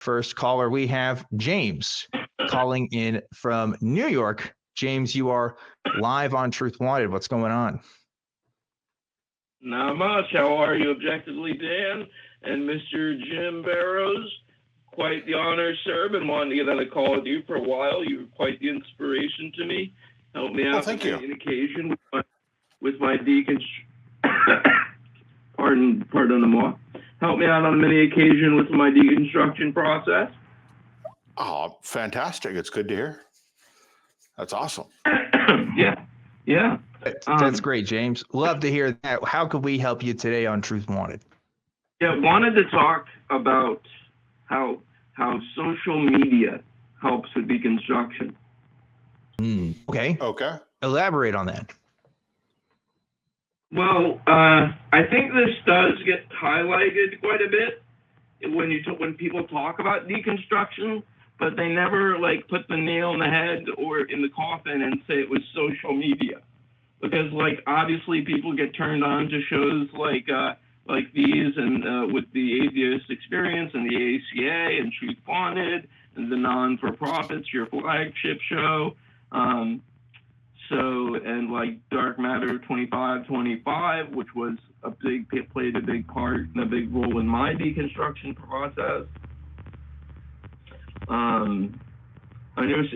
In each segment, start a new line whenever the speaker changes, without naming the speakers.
First caller, we have James calling in from New York. James, you are live on Truth Wanted. What's going on?
Not much. How are you, Objectively Dan and Mr. Jim Barrows? Quite the honor, sir. Been wanting to get on a call with you for a while. You were quite the inspiration to me. Help me out
thank you.
on occasion with my pardon the more. Help me out on many occasion with my deconstruction process.
Oh, fantastic. It's good to hear. That's awesome.
Yeah.
That's great, James. Love to hear that. How could we help you today on Truth Wanted?
Yeah, wanted to talk about how social media helps with deconstruction.
Okay. Elaborate on that.
Well, I think this does get highlighted quite a bit when people talk about deconstruction, but they never like put the nail in the head or in the coffin and say it was social media, because like obviously people get turned on to shows like these and with the Atheist Experience and the ACA and Truth Wanted and the non-for-profits, your flagship show. And like Dark Matter 2525, which was played a big part and a big role in my deconstruction process. I noticed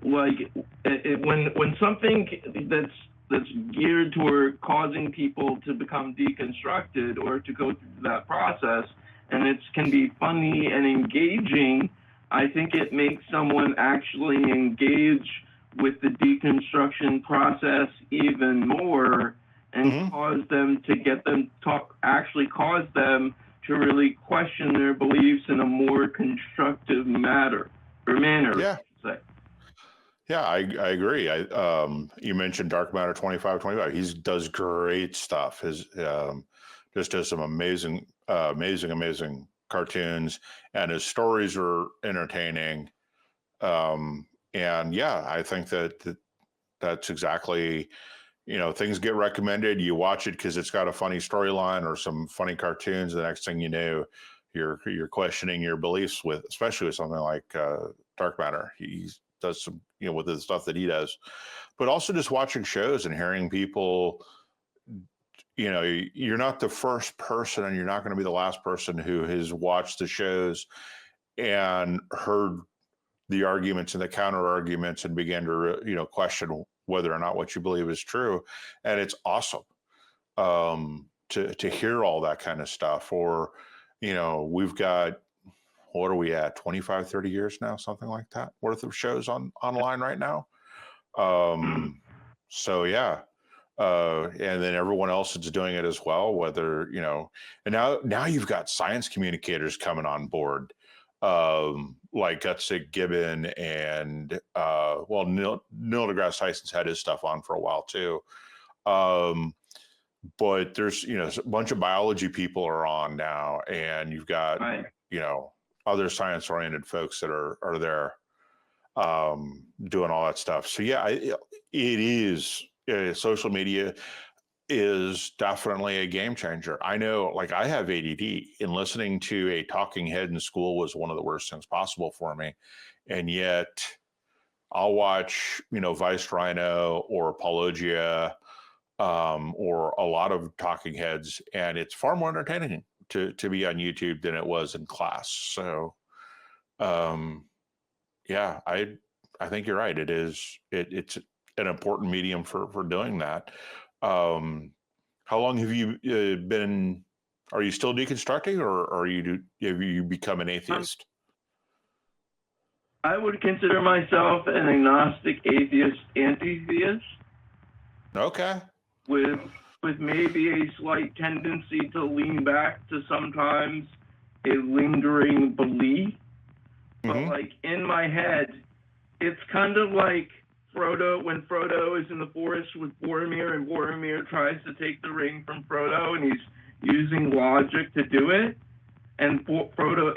when something that's geared toward causing people to become deconstructed or to go through that process, and it can be funny and engaging, I think it makes someone actually engage with the deconstruction process even more and cause them to really question their beliefs in a more constructive manner.
Yeah. Yeah, I agree. You mentioned Dark Matter 2525. He does great stuff. His just does some amazing cartoons, and his stories are entertaining. And yeah, I think that's exactly, things get recommended. You watch it because it's got a funny storyline or some funny cartoons. The next thing you know, you're questioning your beliefs especially with something like Dark Matter. He does some, with the stuff that he does, but also just watching shows and hearing people. You're not the first person, and you're not going to be the last person who has watched the shows and heard the arguments and the counter arguments and began to question whether or not what you believe is true. And it's awesome to hear all that kind of stuff. Or we've got, what are we at, 25 30 years now, something like that, worth of shows online right now. So yeah, and then everyone else is doing it as well, whether and now you've got science communicators coming on board, like Gutsick Gibbon and Neil deGrasse Tyson's had his stuff on for a while too. But there's a bunch of biology people are on now, and you've got other science oriented folks that are there doing all that stuff. So yeah, it is social media is definitely a game changer. I know, like, I have ADD, and listening to a talking head in school was one of the worst things possible for me. And yet I'll watch, Vice Rhino or Apologia, or a lot of talking heads, and it's far more entertaining to be on YouTube than it was in class. So, yeah, I think you're right. It's an important medium for doing that. How long have you been? Are you still deconstructing, or have you become an atheist?
I would consider myself an agnostic atheist, anti-theist.
Okay.
With maybe a slight tendency to lean back to sometimes a lingering belief. But like in my head, it's kind of like Frodo, when Frodo is in the forest with Boromir, and Boromir tries to take the ring from Frodo, and he's using logic to do it. And Frodo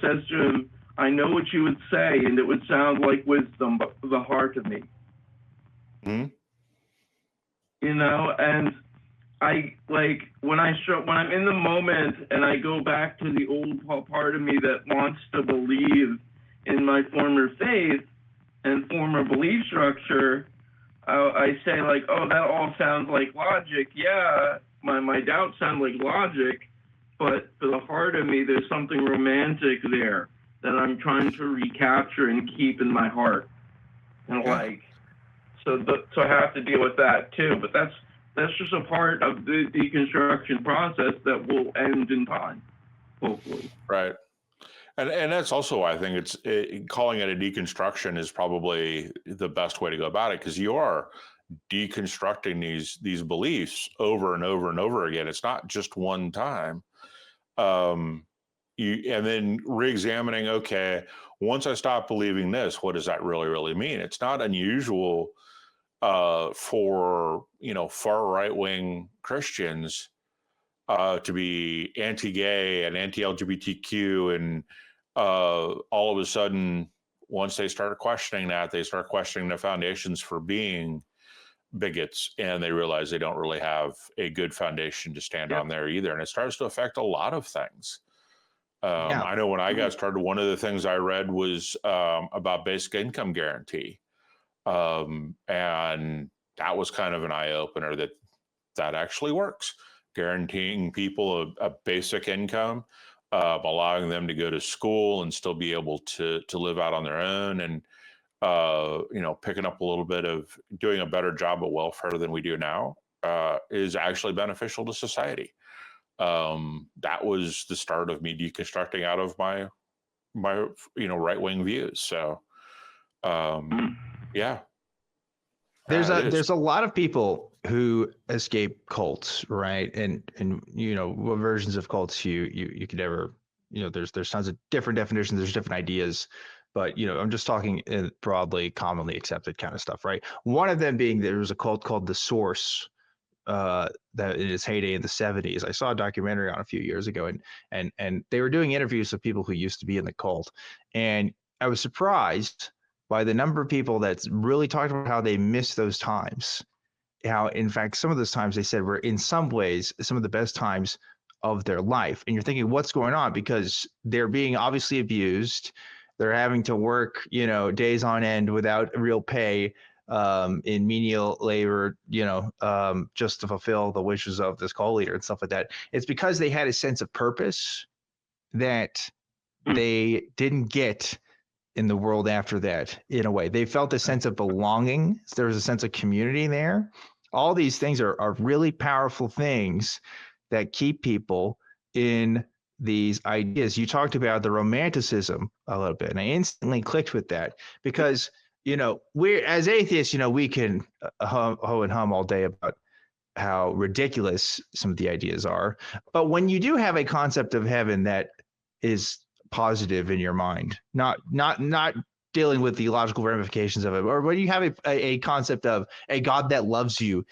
says to him, "I know what you would say, and it would sound like wisdom, but for the heart of me." And I like when I'm in the moment and I go back to the old part of me that wants to believe in my former faith and former belief structure, I say like, oh, that all sounds like logic. Yeah, my doubts sound like logic, but for the heart of me, there's something romantic there that I'm trying to recapture and keep in my heart. And like, so I have to deal with that too. But that's just a part of the deconstruction process that will end in time, hopefully.
Right. And that's also why I think calling it a deconstruction is probably the best way to go about it, because you are deconstructing these beliefs over and over and over again. It's not just one time. And then re-examining, okay, once I stop believing this, what does that really mean? It's not unusual for far right-wing Christians to be anti-gay and anti-LGBTQ, and all of a sudden, once they start questioning that, they start questioning the foundations for being bigots, and they realize they don't really have a good foundation to stand on there either, and it starts to affect a lot of things. I know when I got started, one of the things I read was about basic income guarantee. And that was kind of an eye-opener that actually works, guaranteeing people a basic income, allowing them to go to school and still be able to live out on their own, and picking up a little bit of doing a better job of welfare than we do now is actually beneficial to society. That was the start of me deconstructing out of my right-wing views. So yeah.
There's a lot of people who escape cults, right? And what versions of cults you could ever, there's tons of different definitions, there's different ideas, but I'm just talking broadly, commonly accepted kind of stuff, right? One of them being there was a cult called The Source that in its heyday in the 70s. I saw a documentary on a few years ago, and they were doing interviews with people who used to be in the cult, and I was surprised by the number of people that's really talked about how they miss those times. How, in fact, some of those times they said were in some ways some of the best times of their life. And you're thinking, what's going on? Because they're being obviously abused. They're having to work, days on end without real pay, in menial labor, just to fulfill the wishes of this cult leader and stuff like that. It's because they had a sense of purpose that they didn't get in the world after that. In a way, they felt a sense of belonging. There was a sense of community there. All these things are really powerful things that keep people in these ideas. You talked about the romanticism a little bit, and I instantly clicked with that, because we're, as atheists, we can ho and hum all day about how ridiculous some of the ideas are, but when you do have a concept of heaven that is positive in your mind, not dealing with the logical ramifications of it, or when you have a concept of a God that loves you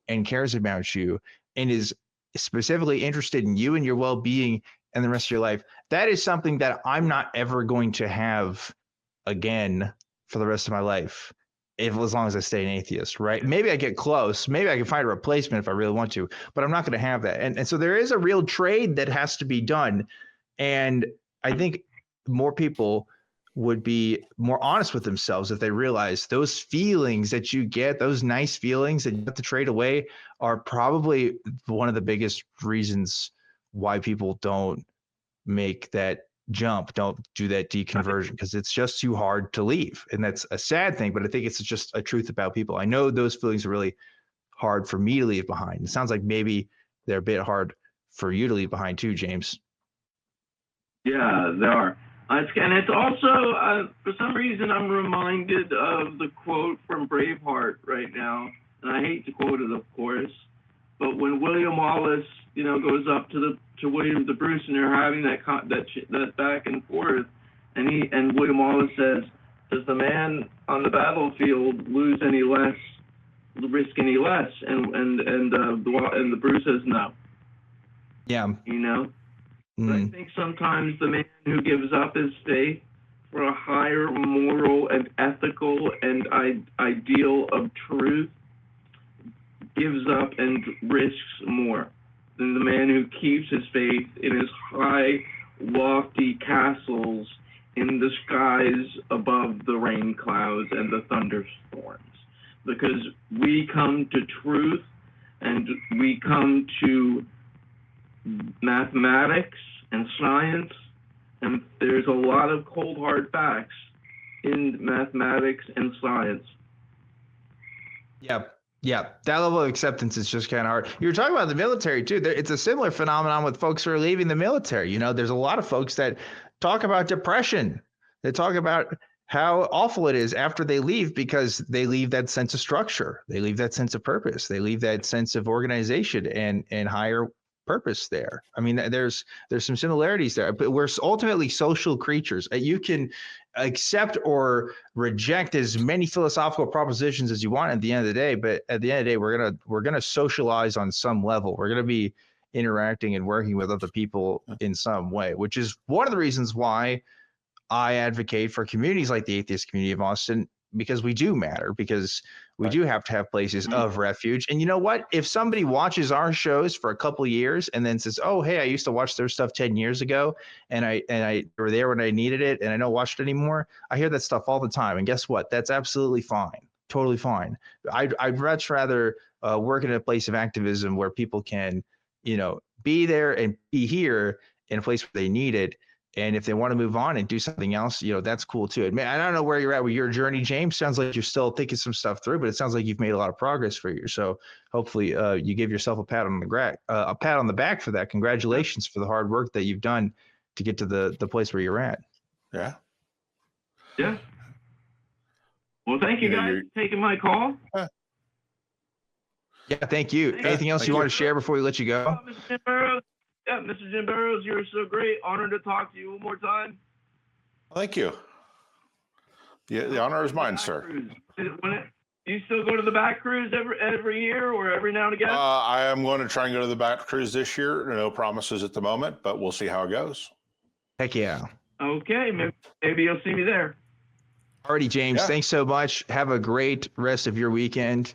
and cares about you and is specifically interested in you and your well-being and the rest of your life, that is something that I'm not ever going to have again for the rest of my life, as long as I stay an atheist, right? Maybe I get close, maybe I can find a replacement if I really want to, but I'm not going to have that. And so there is a real trade that has to be done. And I think more people would be more honest with themselves if they realize those feelings that you get, those nice feelings that you have to trade away, are probably one of the biggest reasons why people don't make that jump, don't do that deconversion, because it's just too hard to leave. And that's a sad thing, but I think it's just a truth about people. I know those feelings are really hard for me to leave behind. It sounds like maybe they're a bit hard for you to leave behind too, James.
Yeah, they are. And it's also, for some reason, I'm reminded of the quote from Braveheart right now. And I hate to quote it, of course, but when William Wallace, goes up to William the Bruce, and they're having that back and forth, and William Wallace says, "Does the man on the battlefield lose any less, risk any less?" And the Bruce says, "No."
Yeah.
But I think sometimes the man who gives up his faith for a higher moral and ethical and ideal of truth gives up and risks more than the man who keeps his faith in his high, lofty castles in the skies above the rain clouds and the thunderstorms. Because we come to truth and we come to mathematics and science, and there's a lot of cold hard facts in mathematics and science.
Yeah. That level of acceptance is just kind of hard. You were talking about the military too. It's a similar phenomenon with folks who are leaving the military. You know, there's a lot of folks that talk about depression. They talk about how awful it is after they leave, because they leave that sense of structure. They leave that sense of purpose. They leave that sense of organization and higher purpose there. I mean, there's some similarities there, but we're ultimately social creatures. You can accept or reject as many philosophical propositions as you want at the end of the day, but at the end of the day, we're gonna socialize on some level. We're gonna be interacting and working with other people in some way, which is one of the reasons why I advocate for communities like the atheist community of Austin, because we do matter, because we do have to have places of refuge. And you know what? If somebody watches our shows for a couple of years and then says, oh, hey, I used to watch their stuff 10 years ago and I were there when I needed it and I don't watch it anymore. I hear that stuff all the time. And guess what? That's absolutely fine. Totally fine. I'd much rather work in a place of activism where people can, you know, be there and be here in a place where they need it. And if they want to move on and do something else, you know, that's cool too. I don't know where you're at with your journey, James. Sounds like you're still thinking some stuff through, but it sounds like you've made a lot of progress for you. So hopefully you give yourself a pat on the back for that. Congratulations for the hard work that you've done to get to the place where you're at.
Yeah.
Yeah. Well, thank you guys for taking my call.
Yeah, thank you. Anything else you want to share before we let you go?
Mr. Jim Barrows. Yeah, Mr. Jim Barrows, you're so great. Honored to talk to you one more time.
Thank you. Yeah, the honor is mine, sir.
You still go to the back cruise every year or every now and again?
I am going to try and go to the back cruise this year. No promises at the moment, but we'll see how it goes.
Heck yeah.
Okay, maybe you'll see me there.
Alrighty, James. Yeah. Thanks so much. Have a great rest of your weekend.